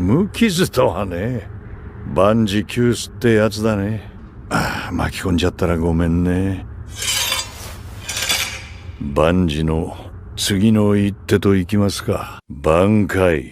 無傷とはね。万事休すってやつだね。巻き込んじゃったらごめんね。万事の次の一手といきますか。挽回。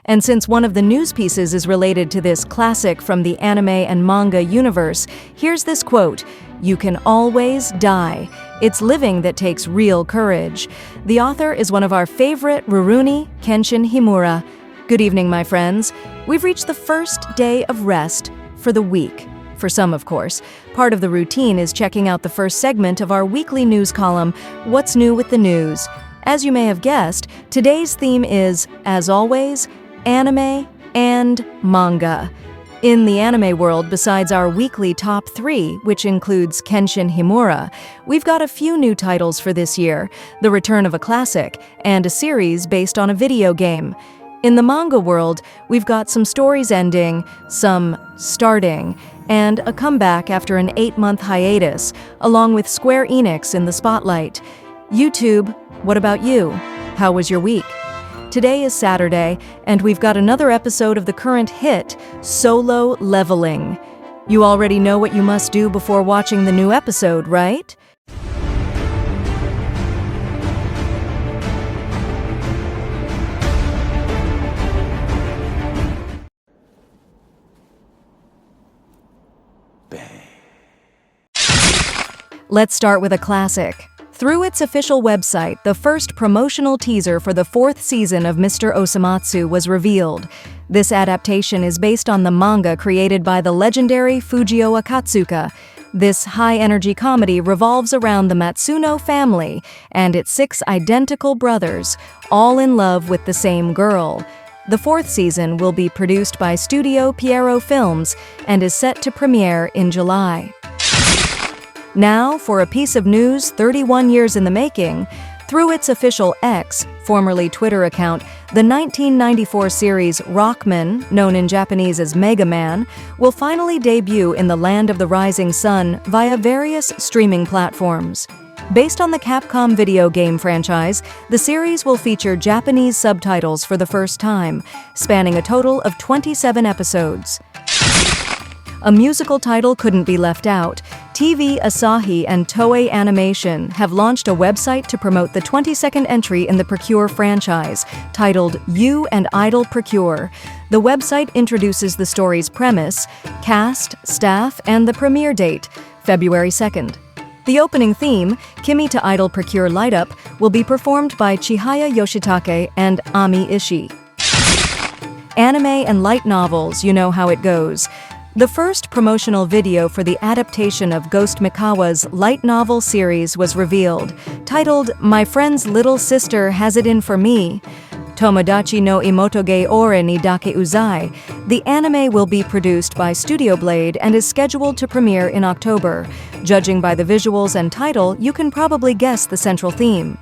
And since one of the news pieces is related to this classic from the anime and manga universe, here's this quote: "You can always die. It's living that takes real courage." The author is one of our favorite Rurouni Kenshin Himura. Good evening, my friends. We've reached the first day of rest for the week. For some, of course. Part of the routine is checking out the first segment of our weekly news column, What's New with the News? As you may have guessed, today's theme is, as always, anime and manga. In the anime world, besides our weekly top 3, which includes Kenshin Himura, we've got a few new titles for this year, the return of a classic, and a series based on a video game. In the manga world, we've got some stories ending, some starting, and a comeback after an 8-month hiatus, along with Square Enix in the spotlight. YouTube, what about you? How was your week? Today is Saturday, and we've got another episode of the current hit, Solo Leveling. You already know what you must do before watching the new episode, right? Let's start with a classic. Through its official website, the first promotional teaser for the 4th season of Mr. Osamatsu was revealed. This adaptation is based on the manga created by the legendary Fujio Akatsuka. This high-energy comedy revolves around the Matsuno family and its 6 identical brothers, all in love with the same girl. The 4th season will be produced by Studio Piero Films and is set to premiere in July. Now, for a piece of news 31 years in the making, through its official X, formerly Twitter account, the 1994 series Rockman, known in Japanese as Mega Man, will finally debut in the Land of the Rising Sun via various streaming platforms. Based on the Capcom video game franchise, the series will feature Japanese subtitles for the first time, spanning a total of 27 episodes. A musical title couldn't be left out. TV Asahi and Toei Animation have launched a website to promote the 22nd entry in the Precure franchise, titled You and Idol Precure. The website introduces the story's premise, cast, staff, and the premiere date, February 2nd. The opening theme, Kimi to Idol Precure Light Up, will be performed by Chihaya Yoshitake and Ami Ishii. Anime and light novels, you know how it goes. The first promotional video for the adaptation of Ghost Mikawa's light novel series was revealed, titled My Friend's Little Sister Has It In For Me. Tomodachi no Imotoge Ore ni Dake Uzai. The anime will be produced by Studio Blade and is scheduled to premiere in October. Judging by the visuals and title, you can probably guess the central theme.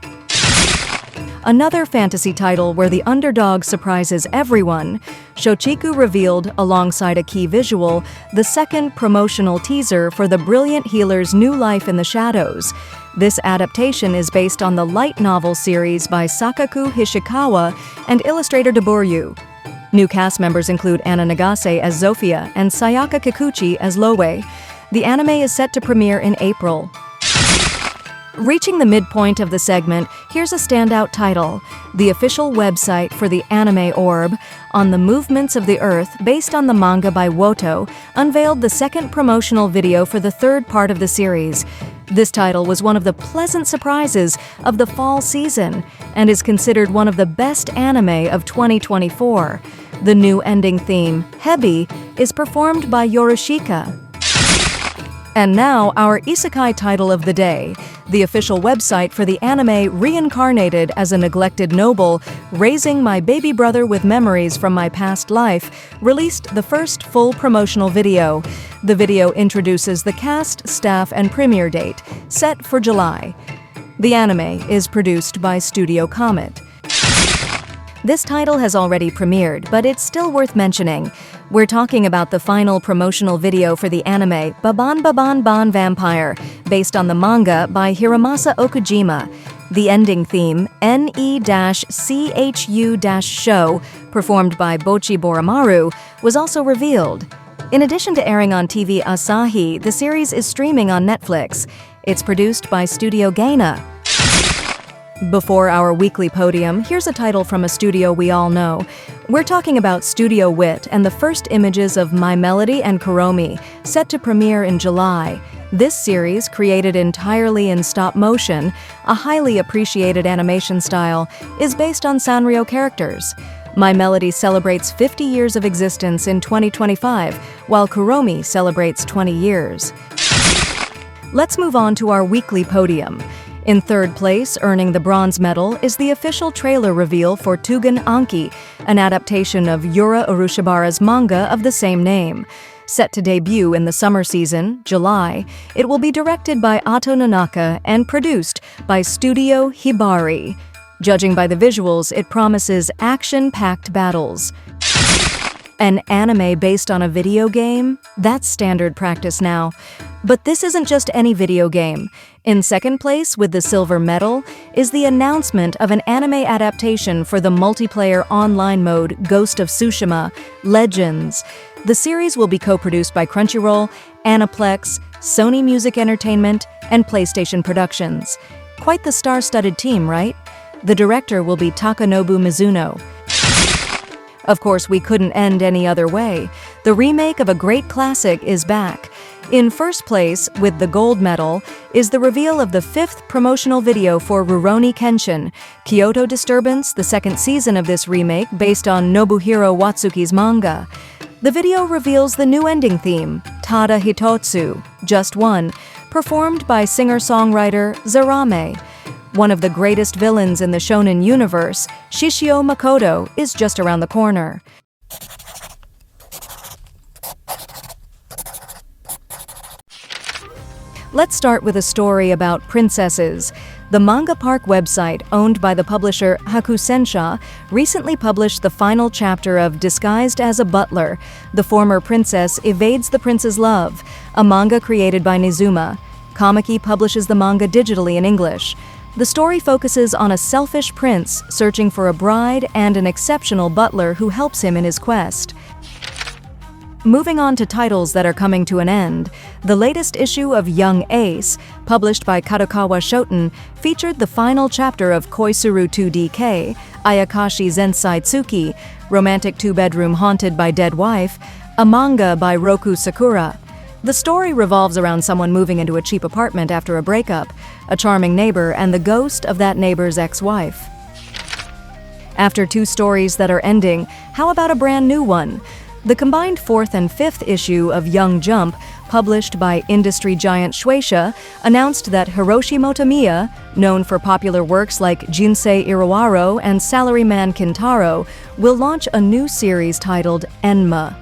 Another fantasy title where the underdog surprises everyone, Shochiku revealed, alongside a key visual, the second promotional teaser for the brilliant healer's new life in the shadows. This adaptation is based on the light novel series by Sakaku Hishikawa and illustrator Deboryu. New cast members include Anna Nagase as Zofia and Sayaka Kikuchi as Loe. The anime is set to premiere in April. Reaching the midpoint of the segment, here's a standout title. The official website for the anime Orb, On the Movements of the Earth, based on the manga by Woto, unveiled the second promotional video for the 3rd part of the series. This title was one of the pleasant surprises of the fall season and is considered one of the best anime of 2024. The new ending theme, Hebi, is performed by Yorushika. And now, our Isekai title of the day. The official website for the anime reincarnated as a neglected noble, Raising My Baby Brother with Memories from My Past Life, released the first full promotional video. The video introduces the cast, staff, and premiere date, set for July. The anime is produced by Studio Comet. This title has already premiered, but it's still worth mentioning. We're talking about the final promotional video for the anime Baban Baban Ban Vampire, based on the manga by Hiromasa Okujima. The ending theme, NE-CHU-Show, performed by Bochi Boromaru, was also revealed. In addition to airing on TV Asahi, the series is streaming on Netflix. It's produced by Studio Gaina. Before our weekly podium, here's a title from a studio we all know. We're talking about Studio Wit and the first images of My Melody and Kuromi, set to premiere in July. This series, created entirely in stop motion, a highly appreciated animation style, is based on Sanrio characters. My Melody celebrates 50 years of existence in 2025, while Kuromi celebrates 20 years. Let's move on to our weekly podium. In third place, earning the bronze medal, is the official trailer reveal for Tugen Anki, an adaptation of Yura Urushibare's manga of the same name. Set to debut in the summer season, July, it will be directed by Ato Nanaka and produced by Studio Hibari. Judging by the visuals, it promises action-packed battles. An anime based on a video game? That's standard practice now. But this isn't just any video game. In second place, with the silver medal, is the announcement of an anime adaptation for the multiplayer online mode Ghost of Tsushima, Legends. The series will be co-produced by Crunchyroll, Aniplex, Sony Music Entertainment, and PlayStation Productions. Quite the star-studded team, right? The director will be Takanobu Mizuno. Of course, we couldn't end any other way. The remake of a great classic is back. In first place, with the gold medal, is the reveal of the fifth promotional video for Rurouni Kenshin Kyoto Disturbance, the second season of this remake based on Nobuhiro Watsuki's manga. The video reveals the new ending theme, Tada Hitotsu, Just One, performed by singer-songwriter Zarame. One of the greatest villains in the shonen universe, Shishio Makoto, is just around the corner. Let's start with a story about princesses. The Manga Park website, owned by the publisher Hakusensha, recently published the final chapter of Disguised as a Butler. The former princess evades the prince's love, a manga created by Nizuma. Kamaki publishes the manga digitally in English. The story focuses on a selfish prince searching for a bride and an exceptional butler who helps him in his quest. Moving on to titles that are coming to an end, the latest issue of Young Ace, published by Kadokawa Shoten, featured the final chapter of Koisuru 2DK, Ayakashi Zensai Tsuki, romantic two-bedroom haunted by dead wife, a manga by Roku Sakura. The story revolves around someone moving into a cheap apartment after a breakup, a charming neighbor, and the ghost of that neighbor's ex-wife. After two stories that are ending, how about a brand new one? The combined fourth and fifth issue of Young Jump, published by industry giant Shueisha, announced that Hiroshi Motomiya, known for popular works like Jinsei Iroaro and Salaryman Kintaro, will launch a new series titled Enma.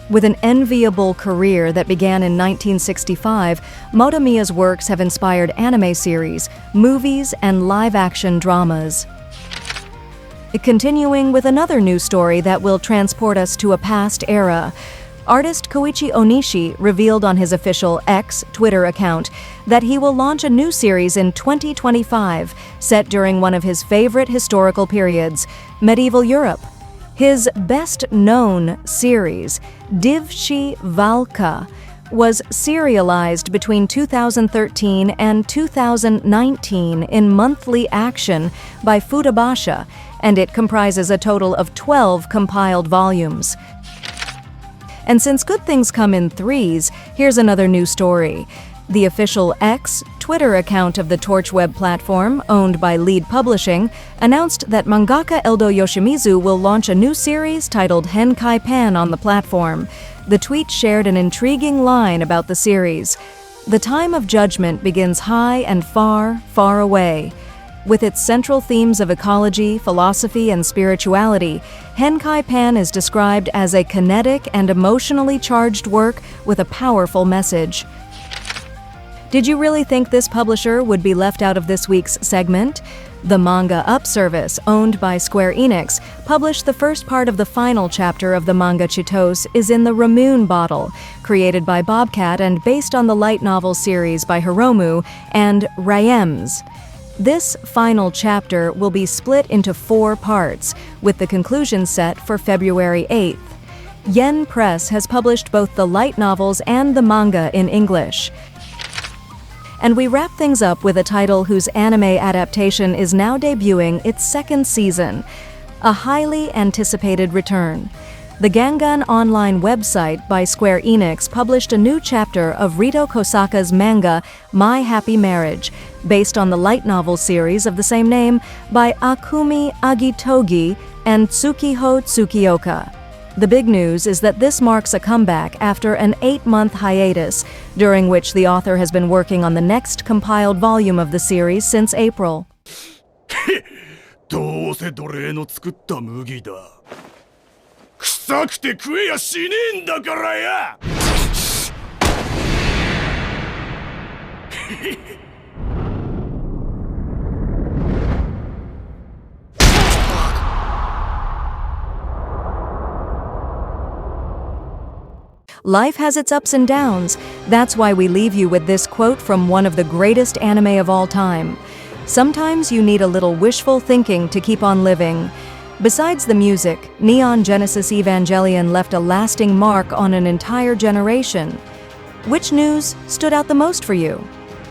With an enviable career that began in 1965, Motomiya's works have inspired anime series, movies, and live-action dramas. Continuing with another new story that will transport us to a past era, artist Koichi Onishi revealed on his official X Twitter account that he will launch a new series in 2025, set during one of his favorite historical periods, medieval Europe. His best-known series, Divshi Valka, was serialized between 2013 and 2019 in monthly action by Futabasha, and it comprises a total of 12 compiled volumes. And since good things come in threes, here's another new story. The official X Twitter account of the Torch web platform, owned by Lead Publishing, announced that mangaka Eldo Yoshimizu will launch a new series titled Henkai Pan on the platform. The tweet shared an intriguing line about the series. The time of judgment begins high and far, far away. With its central themes of ecology, philosophy, and spirituality, Henkai Pan is described as a kinetic and emotionally charged work with a powerful message. Did you really think this publisher would be left out of this week's segment? The Manga Up service, owned by Square Enix, published the first part of the final chapter of the manga Chitos is in the Ramoon bottle, created by Bobcat and based on the light novel series by Hiromu and Ryems. This final chapter will be split into 4 parts, with the conclusion set for February 8th. Yen Press has published both the light novels and the manga in English. And we wrap things up with a title whose anime adaptation is now debuting its 2nd season, a highly anticipated return. The Gangan online website by Square Enix published a new chapter of Rito Kosaka's manga My Happy Marriage, based on the light novel series of the same name by Akumi Agitogi and Tsukiho Tsukioka. The big news is that this marks a comeback after an 8-month hiatus, during which the author has been working on the next compiled volume of the series since April. どうせ奴隷の作った麦だ。臭くて食えやしねえんだからや。Life has its ups and downs. That's why we leave you with this quote from one of the greatest anime of all time. Sometimes you need a little wishful thinking to keep on living. Besides the music, Neon Genesis Evangelion left a lasting mark on an entire generation. Which news stood out the most for you?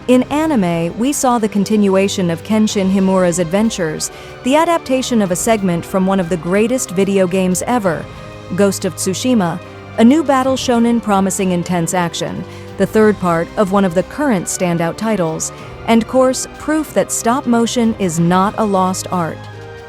In anime, we saw the continuation of Kenshin Himura's adventures, the adaptation of a segment from one of the greatest video games ever, Ghost of Tsushima, a new battle shonen promising intense action, the 3rd part of one of the current standout titles, and course, proof that stop motion is not a lost art.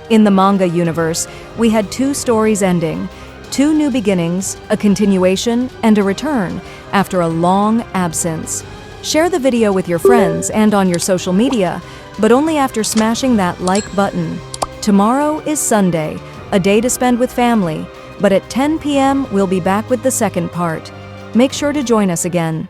In the manga universe, we had 2 stories ending, 2 new beginnings, a continuation, and a return after a long absence. Share the video with your friends and on your social media, but only after smashing that like button. Tomorrow is Sunday, a day to spend with family, but at 10 p.m. we'll be back with the 2nd part. Make sure to join us again.